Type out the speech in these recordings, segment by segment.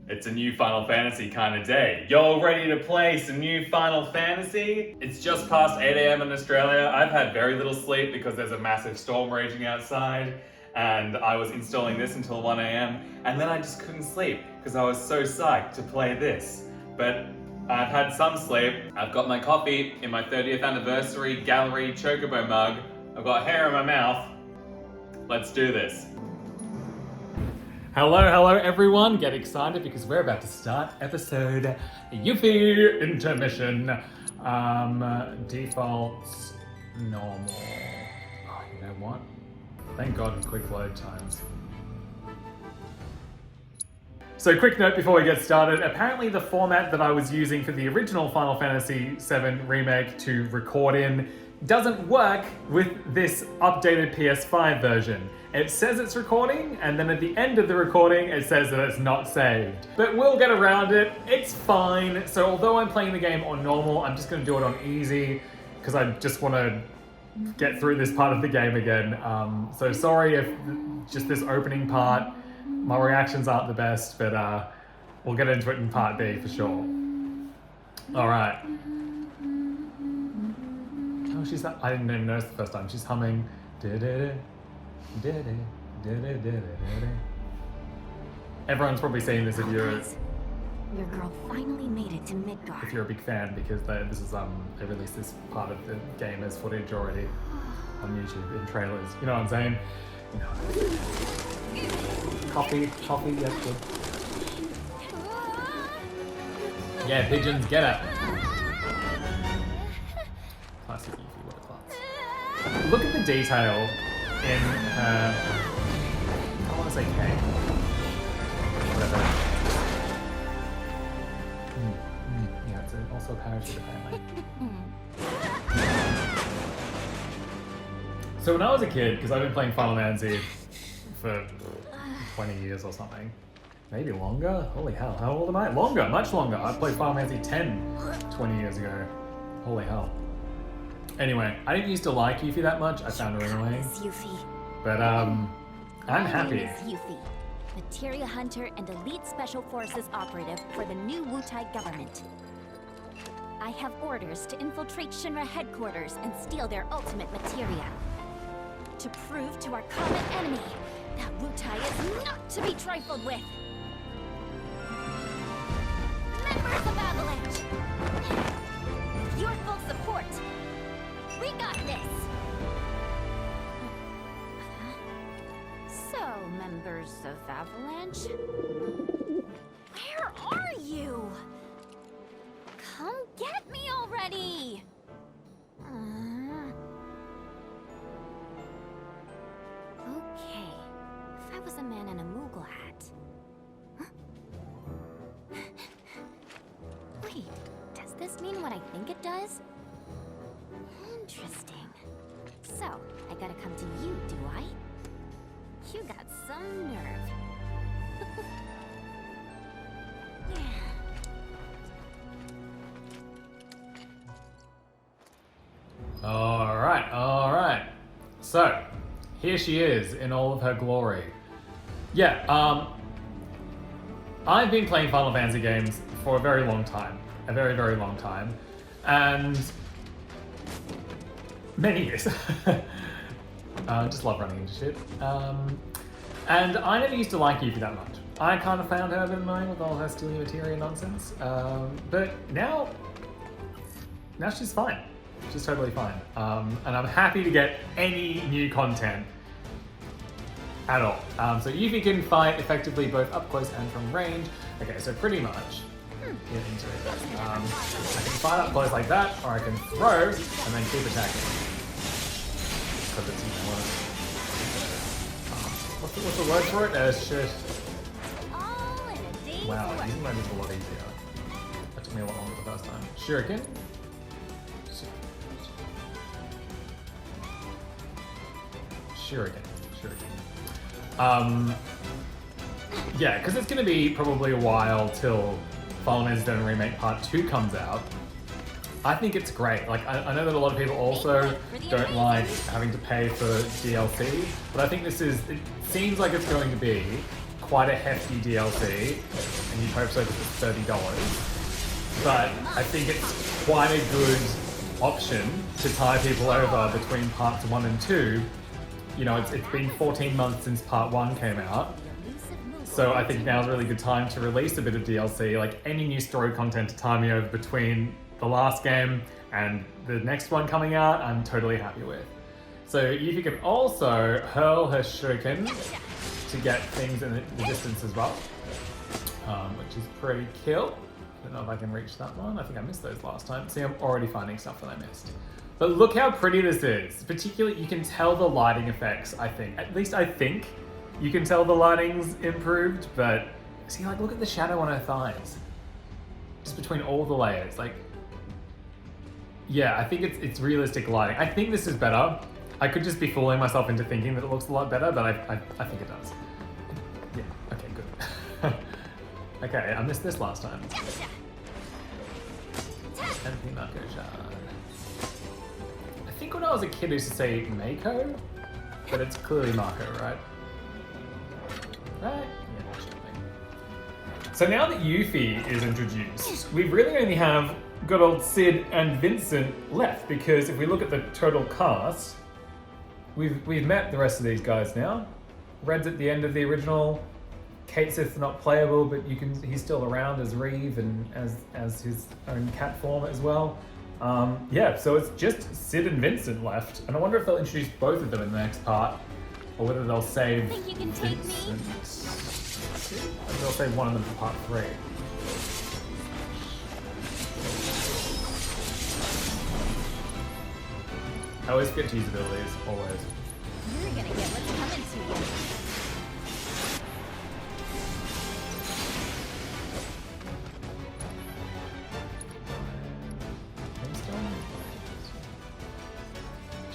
It's a new Final Fantasy kind of day. Y'all ready to play some new Final Fantasy? It's just past 8 AM in Australia. I've had very little sleep because there's a massive storm raging outside, and I was installing this until 1 AM, and then I just couldn't sleep because I was so psyched to play this. But I've had some sleep. I've got my coffee in my 30th anniversary gallery chocobo mug. I've got hair in my mouth. Let's do this. Hello everyone. Get excited because we're about to start episode Yuffie Intermission. Defaults normal. Oh, you know what? Thank God for quick load times. So quick note before we get started, apparently the format that I was using for the original Final Fantasy VII Remake to record in doesn't work with this updated PS5 version. It says it's recording, and then at the end of the recording it says that it's not saved. But we'll get around it, it's fine. So although I'm playing the game on normal, I'm just gonna do it on easy, because I just wanna get through this part of the game again. So sorry if just this opening part, my reactions aren't the best, but we'll get into it in part B for sure. Alright. Oh, I didn't even notice the first time. She's humming. Everyone's probably seen this if you're... Your girl finally made it to Midgard. If you're a big fan, because they released this part of the game as footage already on YouTube in trailers. You know what I'm saying? You know. Coffee, yeah, good. Yeah, pigeons, get it. Classic Yuffie, what a class. Look at the detail in her... I want to say K. Whatever. Yeah, it's also a parachute apparently. So when I was a kid, because I've been playing Final Fantasy for 20 years or something. Maybe longer? Holy hell, how old am I? Longer, much longer. I played Final Fantasy X 20 years ago. Holy hell. Anyway, I didn't used to like Yuffie that much. I found her annoying. But I'm happy. My name is Yuffie, materia hunter and elite special forces operative for the new Wutai government. I have orders to infiltrate Shinra headquarters and steal their ultimate materia. To prove to our common enemy that Wutai is not to be trifled with. Members of Avalanche, with your full support, we got this. So, members of Avalanche, where are you? Come get me already. Okay, if I was a man in a Moogle hat. Huh? Wait, does this mean what I think it does? Interesting. So, I gotta come to you, do I? You got some nerve. Alright. So, here she is in all of her glory. Yeah, I've been playing Final Fantasy games for a very long time. A very, very long time. And many years. Just love running into shit. And I never used to like Yuffie that much. I kind of found her a bit annoying with all her stealing materia nonsense. But now she's fine. She's totally fine. And I'm happy to get any new content at all. So Yuffie can fight effectively both up close and from range. Okay, so pretty much get into it. I can fight up close like that, or I can throw and then keep attacking. Because it's even worse. What's the word for it? Shit. Wow, using that is a lot easier. That took me a lot longer the first time. Shuriken. Yeah, because it's going to be probably a while till Final Fantasy VII Remake Part 2 comes out. I think it's great. Like, I know that a lot of people also don't like having to pay for DLC, but I think it seems like it's going to be quite a hefty DLC. and you'd hope so because it's $30. But I think it's quite a good option to tie people over between parts 1 and 2. You know, it's been 14 months since part 1 came out. So I think now's a really good time to release a bit of DLC, like any new story content to tie me over between the last game and the next one coming out, I'm totally happy with. So Yuffie can also hurl her shuriken to get things in the distance as well, which is pretty cool. I don't know if I can reach that one. I think I missed those last time. See, I'm already finding stuff that I missed. But look how pretty this is. Particularly, you can tell the lighting effects, I think. At least I think you can tell the lighting's improved, but see, like, look at the shadow on her thighs. Just between all the layers, like, yeah, I think it's realistic lighting. I think this is better. I could just be fooling myself into thinking that it looks a lot better, but I think it does. Yeah, okay, good. Okay, I missed this last time. MP Marco Shard. I think when I was a kid I used to say Mako, but it's clearly Marco, right? Right? Yeah, definitely. So now that Yuffie is introduced, we really only have good old Sid and Vincent left, because if we look at the total cast, we've met the rest of these guys now. Red's at the end of the original. Kate Sith's not playable, but he's still around as Reeve and as his own cat form as well. Yeah, so it's just Sid and Vincent left, and I wonder if they'll introduce both of them in the next part, or whether they'll save Vincent. Maybe they'll save one of them for part 3. I always forget to use abilities, always. You're gonna get what's coming to you.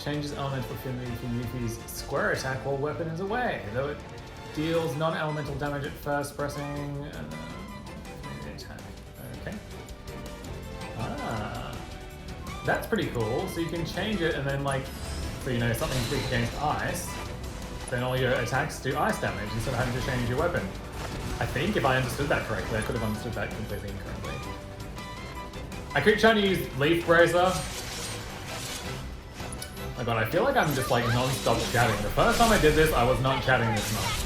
Changes elemental affinity for Yuffie's square attack while weapon is away, though it deals non-elemental damage at first pressing attack. Okay. Ah, that's pretty cool. So you can change it, and then so you know something's weak against ice, then all your attacks do ice damage instead of having to change your weapon. I think if I understood that correctly, I could have understood that completely incorrectly. I keep trying to use Leaf Bracer. Oh my god, I feel like I'm just non-stop chatting. The first time I did this, I was not chatting this much.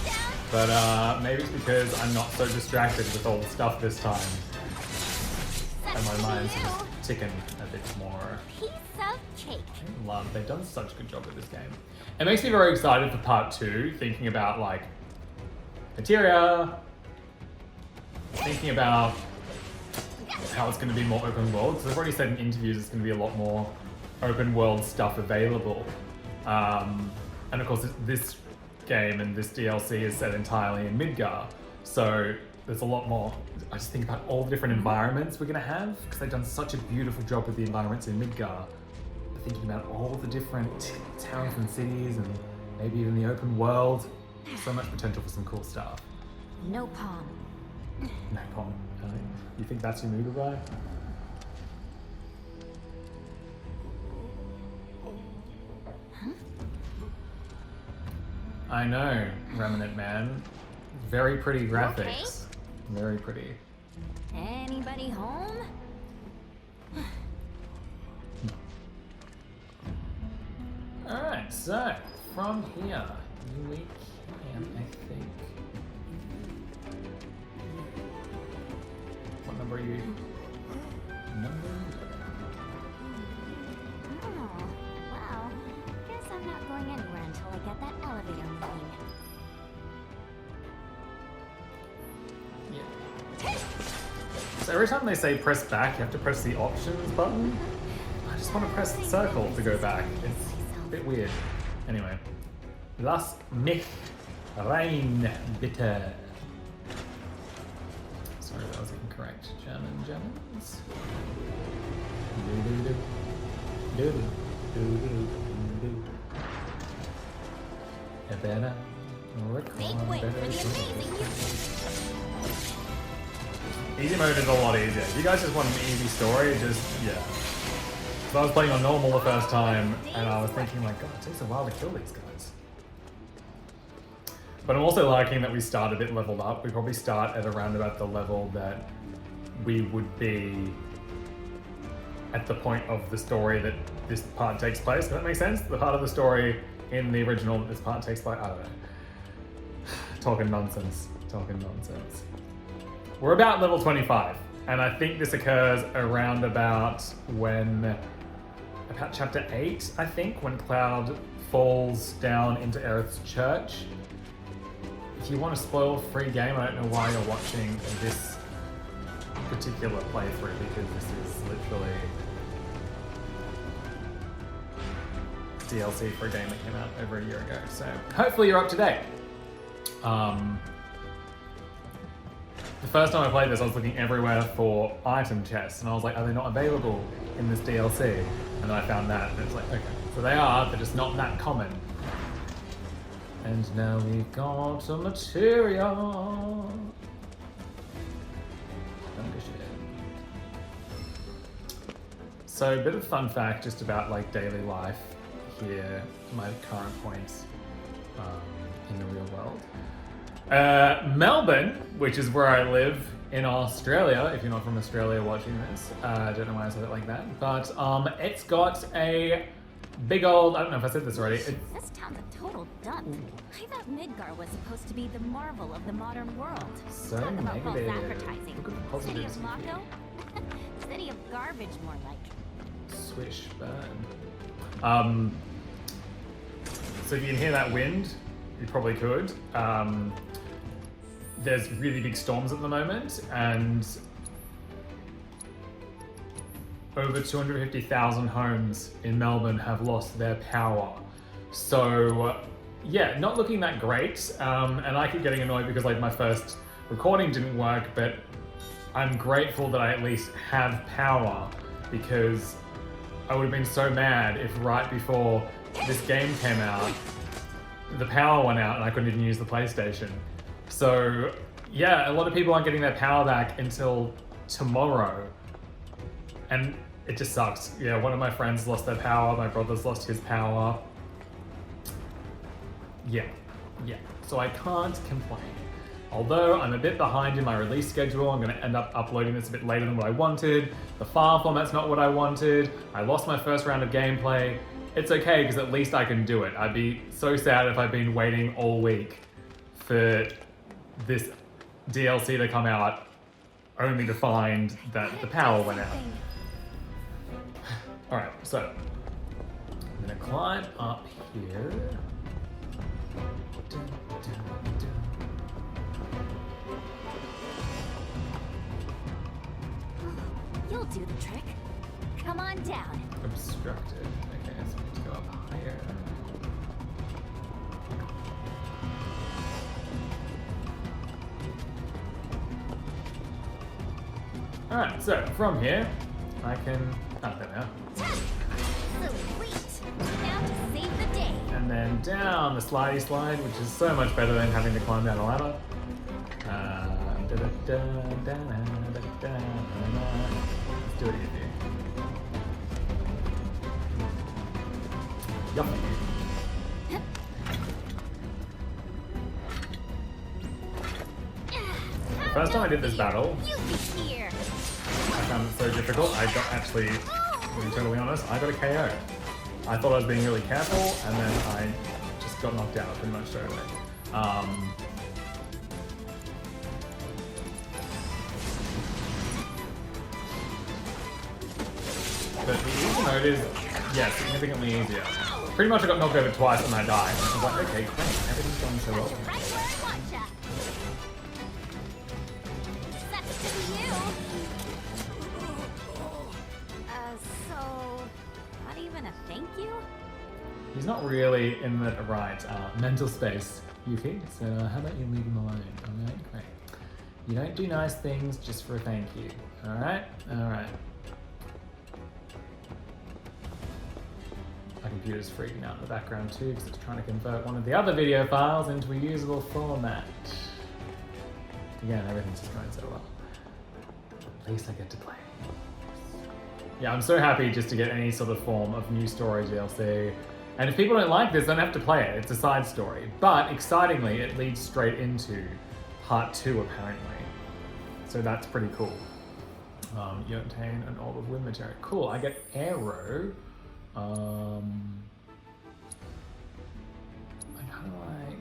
But maybe it's because I'm not so distracted with all the stuff this time. And my mind's just ticking a bit more. Piece of cake. I love, they've done such a good job with this game. It makes me very excited for part 2, thinking about materia, thinking about how it's going to be more open world. Because I've already said in interviews it's going to be a lot more open world stuff available. And of course this game and this DLC is set entirely in Midgar. So there's a lot more. I just think about all the different environments we're going to have, because they've done such a beautiful job with the environments in Midgar. Thinking about all the different towns and cities and maybe even the open world. So much potential for some cool stuff. No palm. No palm. You think that's your move, guy? I know, Remnant Man. Very pretty graphics. Okay? Very pretty. Anybody home? Alright, so from here, we can, I think. What number are you? Number 11. Oh, wow. Guess I'm not going anywhere until I get that elevator moving. Yeah. So every time they say press back, you have to press the options button. I just want to press the circle to go back. It's a bit weird. Anyway. Lass mich rein, bitte. Sorry, that was incorrect. Germans. Make way for the amazing Easy mode is a lot easier. If you guys just want an easy story, yeah. So I was playing on normal the first time, and I was thinking God, it takes a while to kill these guys. But I'm also liking that we start a bit leveled up. We probably start at around about the level that we would be at the point of the story that this part takes place. Does that make sense? The part of the story in the original that this part takes place. I don't know. Talking nonsense. We're about level 25, and I think this occurs around about chapter 8, I think, when Cloud falls down into Aerith's church. If you want a spoil-free game, I don't know why you're watching this particular playthrough, because this is literally DLC for a game that came out over a year ago. So hopefully you're up to date. The first time I played this, I was looking everywhere for item chests, and I was like, are they not available in this DLC? And then I found that, and it's like, okay, so they are, they're just not that common. And now we've got a materia. So a bit of fun fact just about like daily life here, my current points in the real world. Melbourne, which is where I live in Australia, if you're not from Australia watching this, I don't know why I said it like that, but it's got a big old, I don't know if I said this already. This town's a total dump. I thought Midgar was supposed to be the marvel of the modern world. So Talk about false negative. advertising. Look at the City positives of Mako? City of garbage, more like. Swish burn. So if you can hear that wind, you probably could. There's really big storms at the moment, and over 250,000 homes in Melbourne have lost their power. So yeah, not looking that great. And I keep getting annoyed because like my first recording didn't work, but I'm grateful that I at least have power, because I would have been so mad if right before this game came out, the power went out and I couldn't even use the PlayStation. So yeah, a lot of people aren't getting their power back until tomorrow. And it just sucks. Yeah, one of my friends lost their power, my brother's lost his power. Yeah. So I can't complain. Although I'm a bit behind in my release schedule, I'm going to end up uploading this a bit later than what I wanted. The file format's not what I wanted. I lost my first round of gameplay. It's okay, because at least I can do it. I'd be so sad if I'd been waiting all week for this DLC to come out, only to find that the power went out. Alright, so I'm going to climb up here. You'll do the trick. Come on down. Obstructed. Okay, so we need to go up higher. Alright, so from here, I can... Oh, there now. Sweet. Now to save the day. And then down the slidey slide, which is so much better than having to climb down a ladder. Let's do it again here. Yuffie. The first time I did this battle, I found it so difficult. I got actually, to be totally honest, I got a KO. I thought I was being really careful, and then I just got knocked out pretty much straight away. But the easy mode is, yeah, significantly easier. Pretty much I got knocked over twice and I died. I was like, okay, great, everything's going so well. So, not even a thank you? He's not really in the right mental space, Yuffie, so how about you leave him alone, alright? Great. You don't do nice things just for a thank you, alright? Alright. My computer's freaking out in the background too because it's trying to convert one of the other video files into a usable format. Again, everything's just going so well. At least I get to play. Yeah, I'm so happy just to get any sort of form of new story DLC. And if people don't like this, they don't have to play it. It's a side story. But excitingly, it leads straight into part 2 apparently. So that's pretty cool. You obtain an orb of wind material. Cool, I get arrow. Like how do I...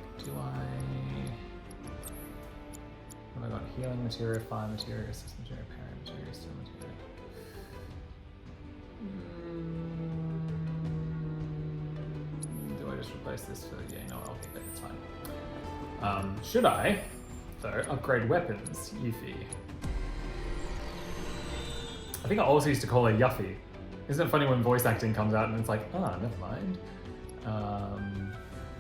What have I got? Healing material, fire material, assist material, parry material, steel material. Do I just replace this for... Yeah, no, I'll keep it, it's fine. Should I, though, upgrade weapons? Yuffie. I think I also used to call her Yuffie. Isn't it funny when voice acting comes out and it's like, oh, never mind.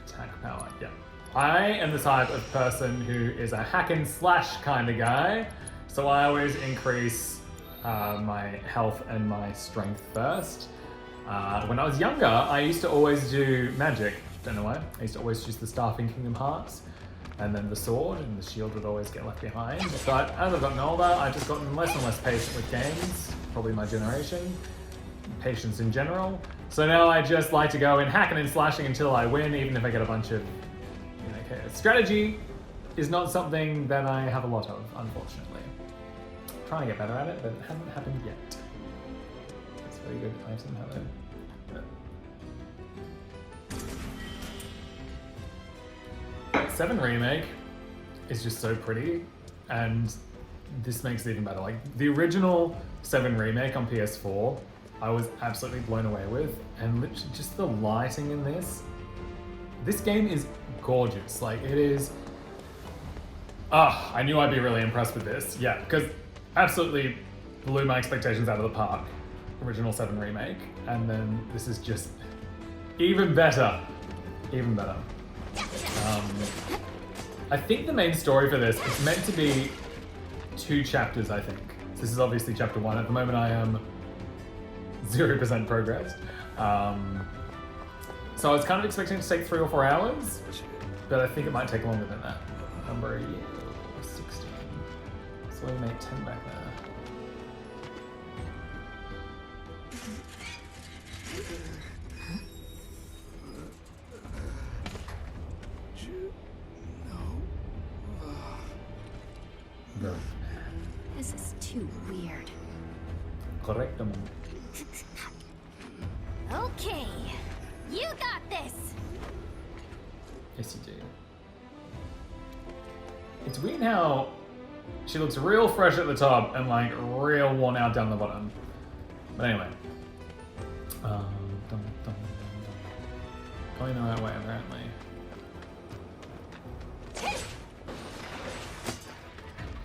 Attack power, yeah. I am the type of person who is a hack and slash kind of guy, so I always increase my health and my strength first. When I was younger, I used to always do magic. Don't know why. I used to always use the staff in Kingdom Hearts, and then the sword, and the shield would always get left behind. But as I've gotten older, I've just gotten less and less patient with games, probably my generation, patience in general. So now I just like to go in hacking and slashing until I win, even if I get a bunch of, strategy is not something that I have a lot of, unfortunately. I'm trying to get better at it, but it hasn't happened yet. It's very good item, hello. 7 Remake is just so pretty, and this makes it even better. Like, the original 7 Remake on PS4, I was absolutely blown away with, and literally just the lighting in this. This game is gorgeous. Like, it is... I knew I'd be really impressed with this. Yeah, because absolutely blew my expectations out of the park. Original 7 Remake. And then this is just even better. Even better. I think the main story for this is meant to be 2 chapters, I think. This is obviously chapter 1. At the moment I am 0% progressed. So I was kind of expecting it to take 3 or 4 hours, but I think it might take longer than that. Number 16. So we made 10 back there. This is too weird. Correct. Okay, you got this. Yes, you do. It's weird how she looks real fresh at the top and like real worn out down the bottom. But anyway. Going the right way, apparently.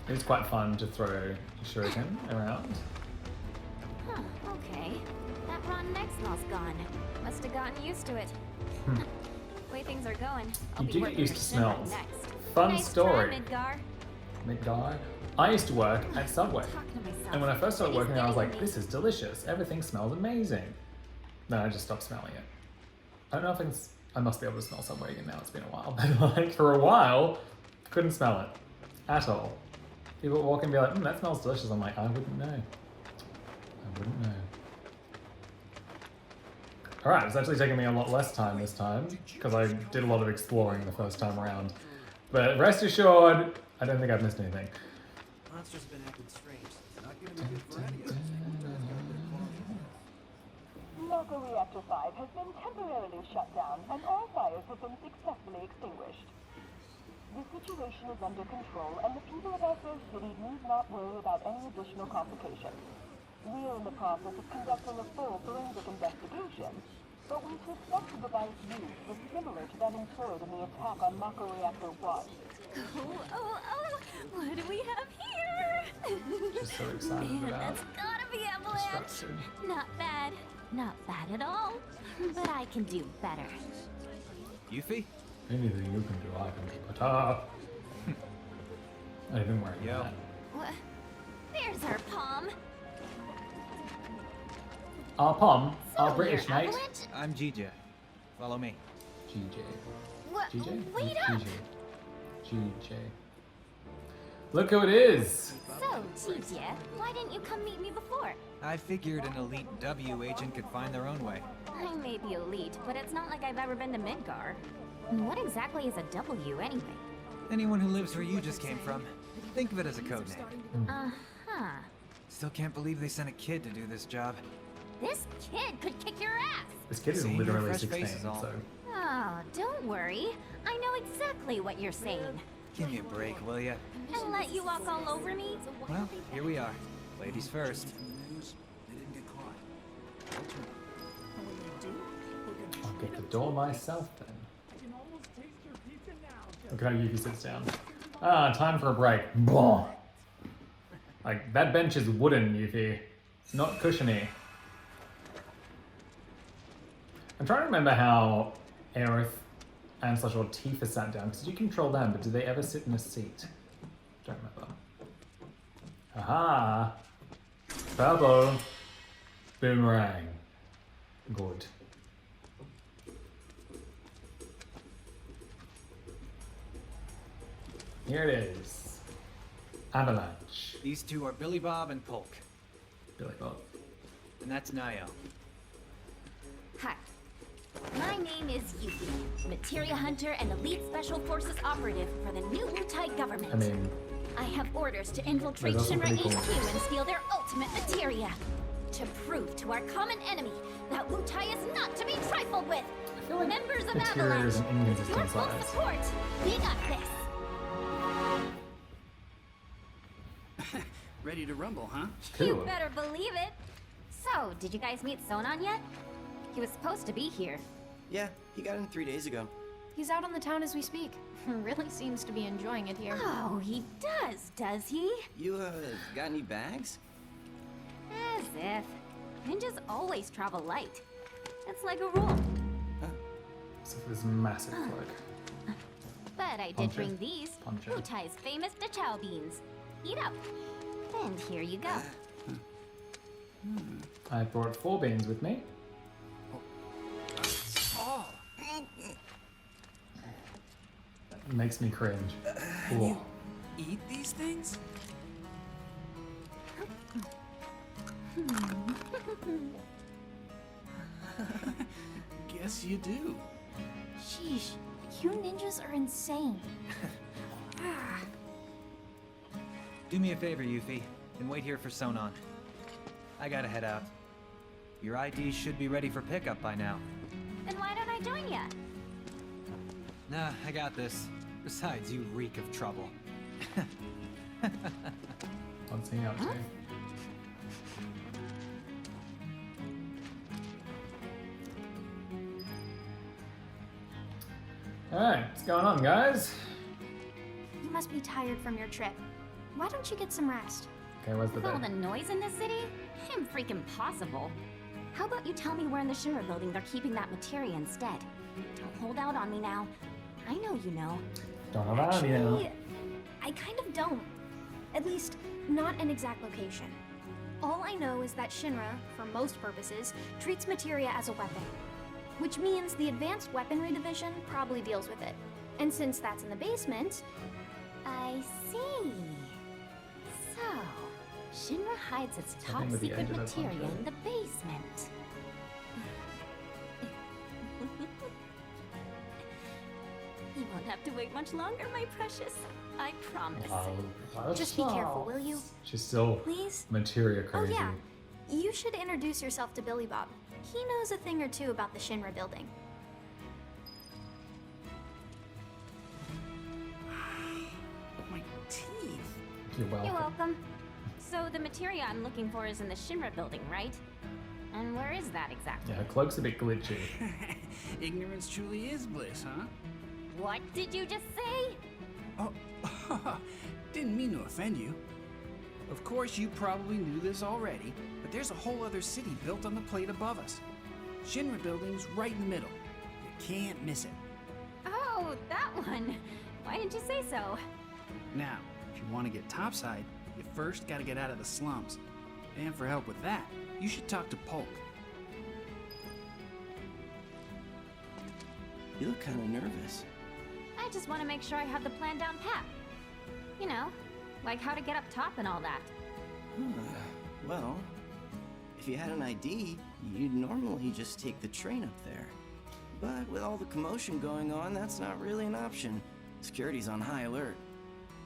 It's quite fun to throw shuriken around. Huh, okay. That rotten egg smell's gone. Must have gotten used to it. The way things are going, I'll You be do get working used for to Shinra smells. next. Fun Nice story. try, Midgar. Midgar. I used to work at Subway. Talking to myself. And when I first started He's working, I was getting like, me. this is delicious. Everything smells amazing. Then I just stopped smelling it. I don't know if I must be able to smell Subway again now. It's been a while. But like, for a while, couldn't smell it. At all. People would walk in and be like, that smells delicious. I'm like, I wouldn't know. I wouldn't know. Alright, it's actually taking me a lot less time this time, because I did a lot of exploring the first time around. But rest assured, I don't think I've missed anything. Monster's been acting strange. Not gonna be good for any of us. Local Reactor 5 has been temporarily shut down and all fires have been successfully extinguished. The situation is under control and the people of Echo City need not worry about any additional complications. We are in the process of conducting a full forensic investigation, but we suspect the device used was similar to that employed in the attack on Mako Reactor 1. Oh, what do we have here? Just so excited Man, about that's gotta be Avalanche. destruction. Not bad. Not bad at all. But I can do better. Yuffie? Anything you can do, I can do better. I've been wearing Yo. that. What? There's our palm. Our Pom, our So British you're mate. Avalanche? I'm GJ. Follow me. GJ. What? GJ? Wait up. GJ. Look who it is! So, TJ, why didn't you come meet me before? I figured an elite W agent could find their own way. I may be elite, but it's not like I've ever been to Midgar. And what exactly is a W anyway? Anyone who lives where you just came from. Think of it as a code name. Uh-huh. Still can't believe they sent a kid to do this job. This kid could kick your ass! This kid is Seeing your literally fresh 16, face is all. so... Oh, don't worry. I know exactly what you're saying. Give me a break, will ya? And let you walk all over me? Well, here we are. Ladies first. They didn't get caught. I'll get the door myself then. Look at how Yuffie sits down. Ah, time for a break. Blah. Like, that bench is wooden, Yuffie. It's not cushiony. I'm trying to remember how Aerith and / or Tifa sat down, because you control them, but do they ever sit in a seat? Don't remember. Aha! Purple! Boomerang. Good. Here it is. Avalanche. These two are Billy Bob and Polk. Billy Bob. And that's Nayo. Hi. My name is Yuffie, Materia Hunter and Elite Special Forces Operative for the new Wutai government. I mean, I have orders to infiltrate That's also Shinra pretty HQ cool. and steal their ultimate materia. To prove to our common enemy that Wutai is not to be trifled with. I feel like Members of Materia Avalanche, is an your inconsistent full size. support. We got this. Ready to rumble, huh? You Cool. better believe it. So, did you guys meet Sonon yet? He was supposed to be here. Yeah, he got in 3 days ago. He's out on the town as we speak. Really seems to be enjoying it here. Oh, he does he? You, got any bags? As if. Ninjas always travel light. It's like a rule. So for this massive cloak. But I did Poncho. bring these. Poncho. Wutai's famous Dachau beans. Eat up. And here you go. I brought 4 beans with me. Oh, It makes me cringe. Cool. eat these things? Guess you do. Sheesh, you ninjas are insane. Do me a favor, Yuffie, and wait here for Sonon. I gotta head out. Your ID should be ready for pickup by now. Then why don't I join ya? Nah, I got this. Besides, you reek of trouble. What's he up to? Alright, what's going on, guys? You must be tired from your trip. Why don't you get some rest? Okay, where's the With all the bed? noise in this city? I'm freaking possible. How about you tell me where in the Shinra building they're keeping that materia instead? Don't hold out on me now. I know you know. Don't know about you know. I kind of don't. At least, not an exact location. All I know is that Shinra, for most purposes, treats materia as a weapon. Which means the Advanced Weaponry Division probably deals with it. And since that's in the basement, I see. So, Shinra hides its top think with the secret edge of that materia poncho. in the basement. You won't have to wait much longer, my precious. I promise. just be careful, will you? She's still Please? materia Oh crazy. yeah, you should introduce yourself to Billy Bob. He knows a thing or two about the Shinra building. My teeth. You're welcome. You're welcome. So the materia I'm looking for is in the Shinra building, right? And where is that exactly? Yeah, her cloak's a bit glitchy. Ignorance truly is bliss, huh? What did you just say? Oh, didn't mean to offend you. Of course, you probably knew this already, but there's a whole other city built on the plate above us. Shinra building's right in the middle. You can't miss it. Oh, that one. Why didn't you say so? Now, if you want to get topside, you first gotta get out of the slums. And for help with that, you should talk to Polk. You look kind of nervous. I just want to make sure I have the plan down pat. You know, like how to get up top and all that. Well, If you had an ID, you'd normally just take the train up there. But with all the commotion going on, that's not really an option. Security's on high alert.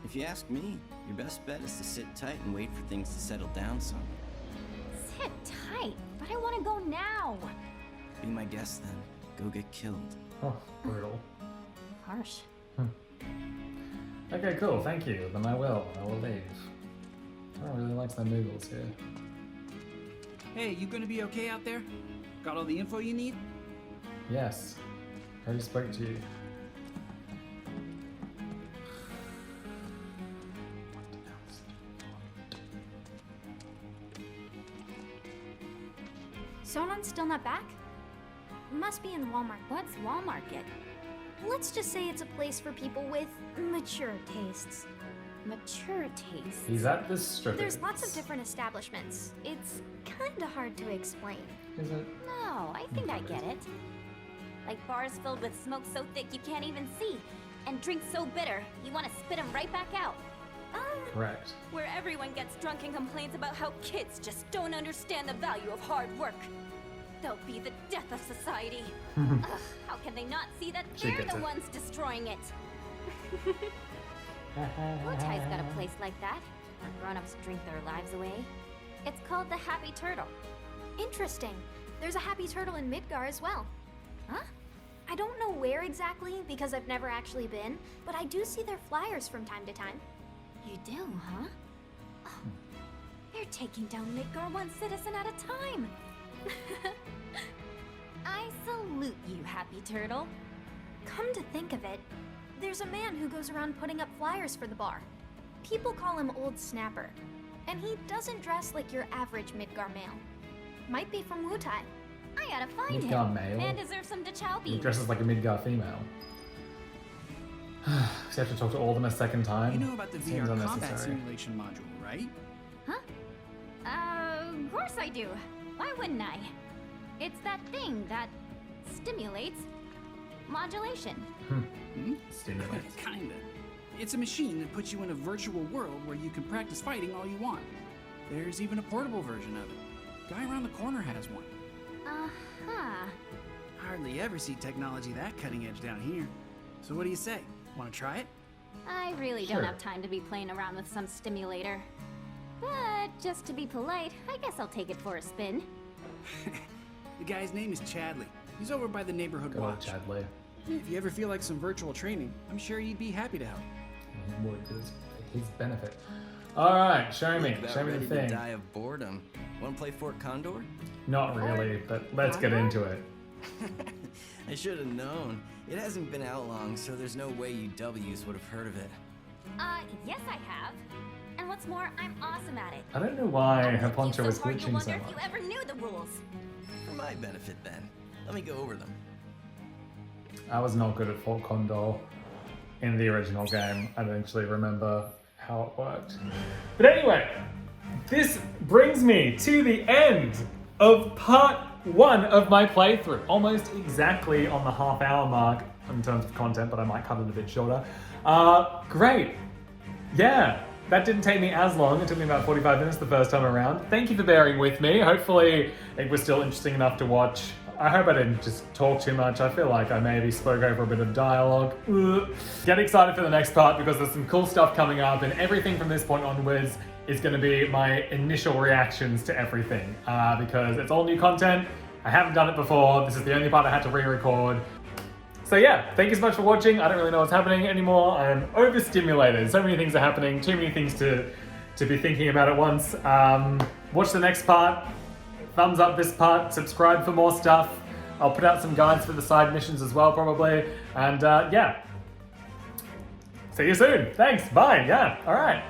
If you ask me, your best bet is to sit tight and wait for things to settle down some. Sit tight, but I want to go now. Be my guest then. Go get killed. Oh, brutal. Harsh. Okay, cool, thank you. Then I will leave. I don't really like the noodles here. Hey, you gonna be okay out there? Got all the info you need? Yes. I just spoke to you. Sonon's still not back? Must be in Walmart. What's Wall Market? Let's just say it's a place for people with mature tastes. Mature taste. He's at the strip. There's lots of different establishments. It's kinda hard to explain. Is it? No, I think I get it. Like bars filled with smoke so thick you can't even see, and drinks so bitter you want to spit them right back out. Correct. Where everyone gets drunk and complains about how kids just don't understand the value of hard work. They'll be the death of society. Ugh, how can they not see that She they're gets the it. ones destroying it? Wutai's got a place like that, where grown-ups drink their lives away. It's called the Happy Turtle. Interesting. There's a Happy Turtle in Midgar as well. Huh? I don't know where exactly because I've never actually been, but I do see their flyers from time to time. You do, huh? Oh, they're taking down Midgar one citizen at a time. I salute you, Happy Turtle. Come to think of it, there's a man who goes around putting up flyers for the bar. People call him Old Snapper, and he doesn't dress like your average Midgar male. Might be from Wutai. I gotta find Midgar him. male? Man deserves some Dachau He beans. dresses like a Midgar female. So you have to talk to all of them a second time? You know about the Seems VR combat unnecessary. simulation module, right? Huh? Of course I do. Why wouldn't I? It's that thing that stimulates modulation. Stimulates. Kinda. It's a machine that puts you in a virtual world where you can practice fighting all you want. There's even a portable version of it. Guy around the corner has one. Uh-huh. Hardly ever see technology that cutting edge down here. So what do you say? Want to try it? I really Sure. don't have time to be playing around with some stimulator. But just to be polite, I guess I'll take it for a spin. The guy's name is Chadley. He's over by the neighborhood Good old watch. Chadley. If you ever feel like some virtual training, I'm sure he'd be happy to help. He would, 'cause his benefit. Alright, show me. About Show me the ready thing. to die of boredom. Want to play Fort Condor? Not really, but let's get into it. I should have known. It hasn't been out long, so there's no way you W's would have heard of it. Yes I have. And what's more, I'm awesome at it. I don't know why I'll her make you poncho so is hard you glitching wonder so if much. you ever knew the rules. For my benefit, then. Let me go over them. I was not good at Fort Condor in the original game. I don't actually remember how it worked. But anyway, this brings me to the end of part 1 of my playthrough. Almost exactly on the half-hour mark in terms of content, but I might cut it a bit shorter. Great. Yeah, that didn't take me as long. It took me about 45 minutes the first time around. Thank you for bearing with me. Hopefully it was still interesting enough to watch. I hope I didn't just talk too much. I feel like I maybe spoke over a bit of dialogue. Ugh. Get excited for the next part because there's some cool stuff coming up, and everything from this point onwards is going to be my initial reactions to everything because it's all new content. I haven't done it before. This is the only part I had to re-record. So yeah, thank you so much for watching. I don't really know what's happening anymore. I'm overstimulated. So many things are happening, too many things to be thinking about at once. Watch the next part. Thumbs up this part, subscribe for more stuff. I'll put out some guides for the side missions as well, probably. And yeah. See you soon. Thanks. Bye. Yeah. All right.